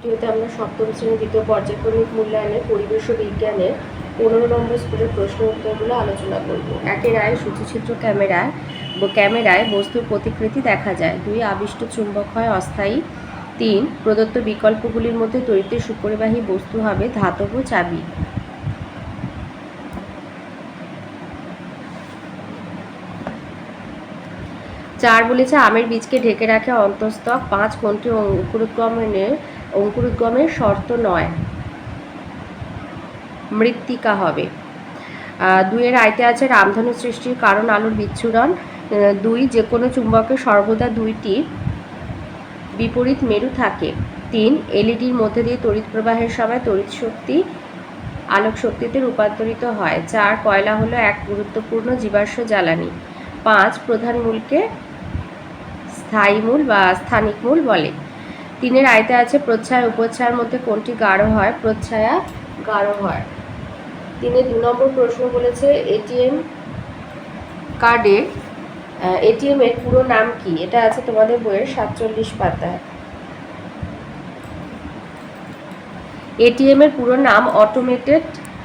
ভিডিওতে আমরা সপ্তম শ্রেণী দ্বিতীয় পর্যায়ক্রমিক মূল্যায়নের পরিবেশ ও বিজ্ঞানের 15 নম্বর স্কুলের প্রশ্ন উত্তরগুলো আলোচনা করব। 1 রায় সূচিচিত্র ক্যামেরায় বস্তুর প্রতিকৃতি দেখা যায়। 2 আবিষ্ট চুম্বক হয় অস্থায়ী। 3 প্রদত্ত বিকল্পগুলির মধ্যে তড়িতের সুপরিবাহী বস্তু হবে ধাতব চাবি। চার বলেছে আমের বীজকে ঢেকে রাখে অন্তস্তক। 5 কোনটি অঙ্কুরোদ্গমের শর্ত নয়? মৃত্তিকা হবে। 2 এর আয়তে আছে রামধনু সৃষ্টির কারণ আলোর বিচ্ছুরণ। 2 যে কোনো চুম্বকের সর্বদা 2টি বিপরীত মেরু থাকে। 3 এলইডির মধ্যে দিয়ে তড়িৎ প্রবাহের সময় তড়িৎ শক্তি আলোক শক্তিতে রূপান্তরিত হয়। 4 কয়লা হলো এক গুরুত্বপূর্ণ জীবাশ্ম জ্বালানি। 5 প্রধান মূলকে স্থায়ী মূল বা স্থানিক মূল বলে। 3 এর আয়তে আছে প্রচ্ছায়া উপচ্ছায়ার মধ্যে কোনটি গাঢ় হয়? প্রচ্ছায়া গাঢ় হয়। 3 2 নম্বর প্রশ্ন বলেছে এটিএম কার্ডের এটিএম এর পুরো নাম কি? এটা আছে তোমাদের বইয়ের 47 পাতায়। এটিএম এর পুরো নাম অটোমেটেড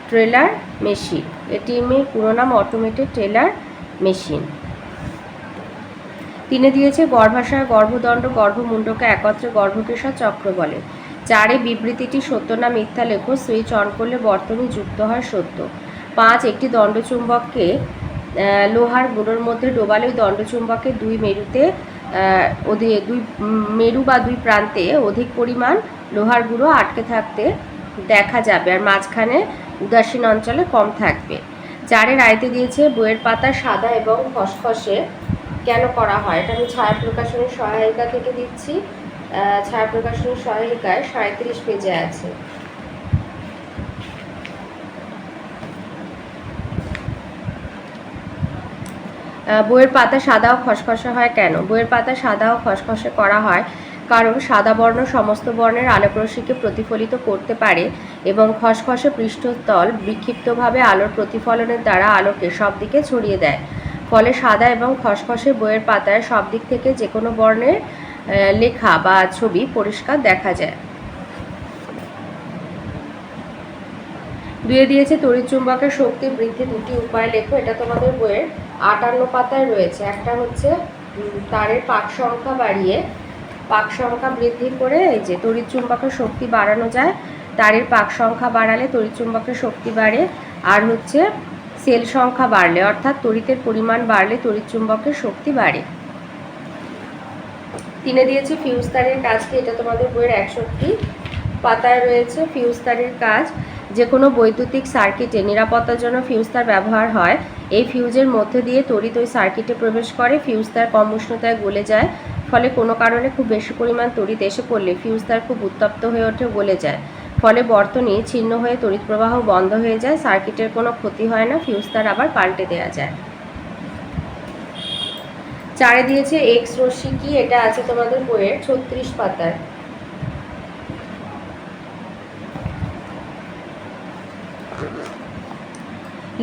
টেলার মেশিন। এটিএম এর পুরো নাম অটোমেটেড টেলার মেশিন। 3 দিয়েছে গর্ভাশয় গর্ভদণ্ড গর্ভমুণ্ডকে একত্রে গর্ভকেশর চক্র বলে। 4 বিবৃতিটি সত্য না মিথ্যা লেখো। সুইচ অন করলে বর্তনী যুক্ত হয় সত্য। 5 একটি দণ্ডচুম্বককে লোহার গুঁড়োর মধ্যে ডোবালে ওই দণ্ডচুম্বকের দুই মেরু বা দুই প্রান্তে অধিক পরিমাণ লোহার গুঁড়ো আটকে থাকতে দেখা যাবে, আর মাঝখানে উদাসীন অঞ্চলে কম থাকবে। 4 আয়তে দিয়েছে বইয়ের পাতা সাদা এবং খসখসে কেন করা হয়? এটা আমি ছায়া প্রকাশনের সহায়িকা থেকে দিচ্ছি। ছায়া প্রকাশনের সহায়িকায় 37 পেজে আছে। বইয়ের পাতা সাদা ও খসখসে হয় কেন? বইয়ের পাতা সাদা ও খসখসে করা হয় কারণ সাদা বর্ণ সমস্ত বর্ণের আলোকরশ্মিকে প্রতিফলিত করতে পারে এবং খসখসে পৃষ্ঠতল বিক্ষিপ্তভাবে আলোর প্রতিফলনের দ্বারা আলোকে সব দিকে ছড়িয়ে দেয়। ফলে সাদা এবং খসখসে বইয়ের পাতায় সব দিক থেকে যে কোনো বর্ণের লেখা বা ছবি পরিষ্কার দেখা যায়। 2 দিয়েছে তড়িৎচুম্বকের শক্তি বৃদ্ধি 2টি উপায় লেখো। এটা তোমাদের বইয়ের 58 পাতায় রয়েছে। একটা হচ্ছে তারের পাক সংখ্যা বৃদ্ধি করে এই যে তড়িৎচুম্বকের শক্তি বাড়ানো যায়। তারের পাক সংখ্যা বাড়ালে তড়িৎচুম্বকের শক্তি বাড়ে। আর হচ্ছে সেল সংখ্যা বাড়লে অর্থাৎ তড়িতের পরিমাণ বাড়লে তড়িৎচুম্বকের শক্তি বাড়ে। 3 দিয়েছে ফিউজ তারের কাজ কি? এটা তোমাদের বইয়ের 61 পাতায় রয়েছে। ফিউজ তারের কাজ যে কোনো বৈদ্যুতিক সার্কিটে নিরাপত্তার জন্য ফিউজ তার ব্যবহার হয়। এই ফিউজের মধ্যে দিয়ে তড়িৎ ওই সার্কিটে প্রবেশ করে। ফিউজ তার কম উষ্ণতায় গলে যায়, ফলে কোনো কারণে খুব বেশি পরিমাণ তড়িৎ এসে পড়লে ফিউজ তার খুব উত্তপ্ত হয়ে ওঠে, গলে যায়। ফলে বর্তনী ছিন্ন হয়ে তড়িৎ প্রবাহ বন্ধ হয়ে যায়। সার্কিটের কোনো ক্ষতি হয় না, ফিউজ তার আবার পাল্টে দেওয়া যায়। 4 দিয়েছে এক্স রশ্মি কি? এটা আছে তোমাদের বইয়ের 36 পাতায়।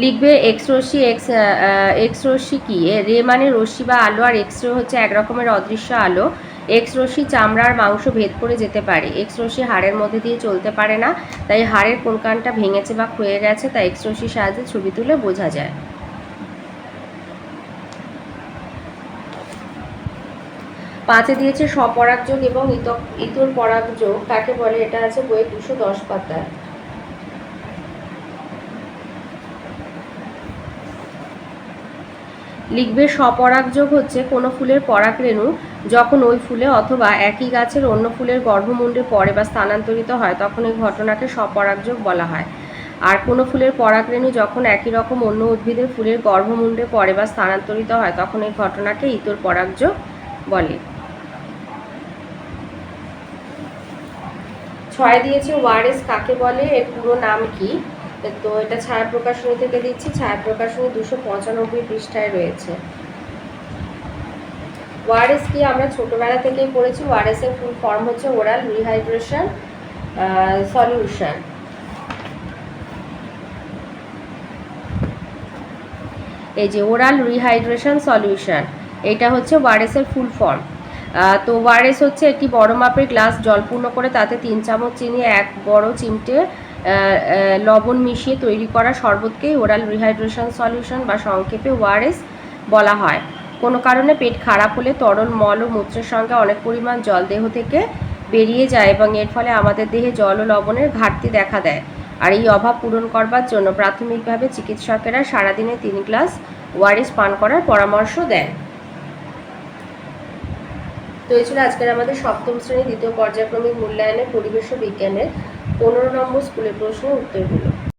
লিখবে এক্স রশ্মি কি? রে মানে রশ্মি বা আলো, আর এক্স রে হচ্ছে এক রকমের অদৃশ্য আলো। এক্স রশ্মি চামড়ার মাংস ভেদ করে যেতে পারে। এক্স রশ্মি হাড়ের মধ্যে দিয়ে চলতে পারে না, তাই হাড়ের কোন কানটা ভেঙেছে বা ক্ষয়ে গেছে তা এক্স রশ্মির সাহায্যে ছবি তুলে বোঝা যায়। 5 দিয়েছে স্বপরাগযোগ এবং ইতর পরাগযোগ কাকে বলে? এটা আছে বইয়ের 210 পাতায়। লিখবে স্বপরাগযোগ হচ্ছে কোনো ফুলের পরাগরেণু যখন ওই ফুলে অথবা একই গাছের অন্য ফুলের গর্ভমুণ্ডে পড়ে বা স্থানান্তরিত হয় তখন এই ঘটনাকে স্বপরাগযোগ বলা হয়। আর কোনো ফুলের পরাগরেণু যখন একই রকম অন্য উদ্ভিদের ফুলের গর্ভমুণ্ডে পড়ে বা স্থানান্তরিত হয় তখন এই ঘটনাকে ইতর পরাগযোগ বলে। 6 দিয়েছে ওয়ারেস কাকে বলে? এর পুরো নাম কি? তো এটা ছায়া প্রকাশনী থেকে দিচ্ছি। ছায়া প্রকাশনী 295 পৃষ্ঠায় রয়েছে। ওয়ারেস কি? আমরা ছোটবেলা থেকেই পড়েছি। ওয়ারেস এর ফুল ফর্ম হচ্ছে ওরাল রিহাইড্রেশন সলিউশন। এই যে ওরাল রিহাইড্রেশন সলিউশন, এটা হচ্ছে ওয়ারেস এর ফুল ফর্ম। তো ওআরএস হচ্ছে একটি বড় মাপের গ্লাস জল পূর্ণ করে তাতে 3 চামচ চিনি 1 বড় চিমটে লবণ মিশিয়ে তৈরি করা শরবতকেই ওরাল রিহাইড্রেশন সলিউশন বা সংক্ষেপে ওআরএস বলা হয়। কোনো কারণে পেট খারাপ হলে তরল মল ও মূত্রের সঙ্গে অনেক পরিমাণ জল দেহ থেকে বেরিয়ে যায় এবং এর ফলে আমাদের দেহে জল ও লবণের ঘাটতি দেখা দেয়। আর এই অভাব পূরণ করবার জন্য প্রাথমিকভাবে চিকিৎসকেরা সারাদিনে 3 গ্লাস ওআরএস পান করার পরামর্শ দেন। তো এই ছিল আজকের আমাদের সপ্তম শ্রেণী দ্বিতীয় পর্যায়ক্রমিক মূল্যায়নের পরিবেশ ও বিজ্ঞানের 15 নম্বর স্কুলের প্রশ্নের উত্তরগুলো।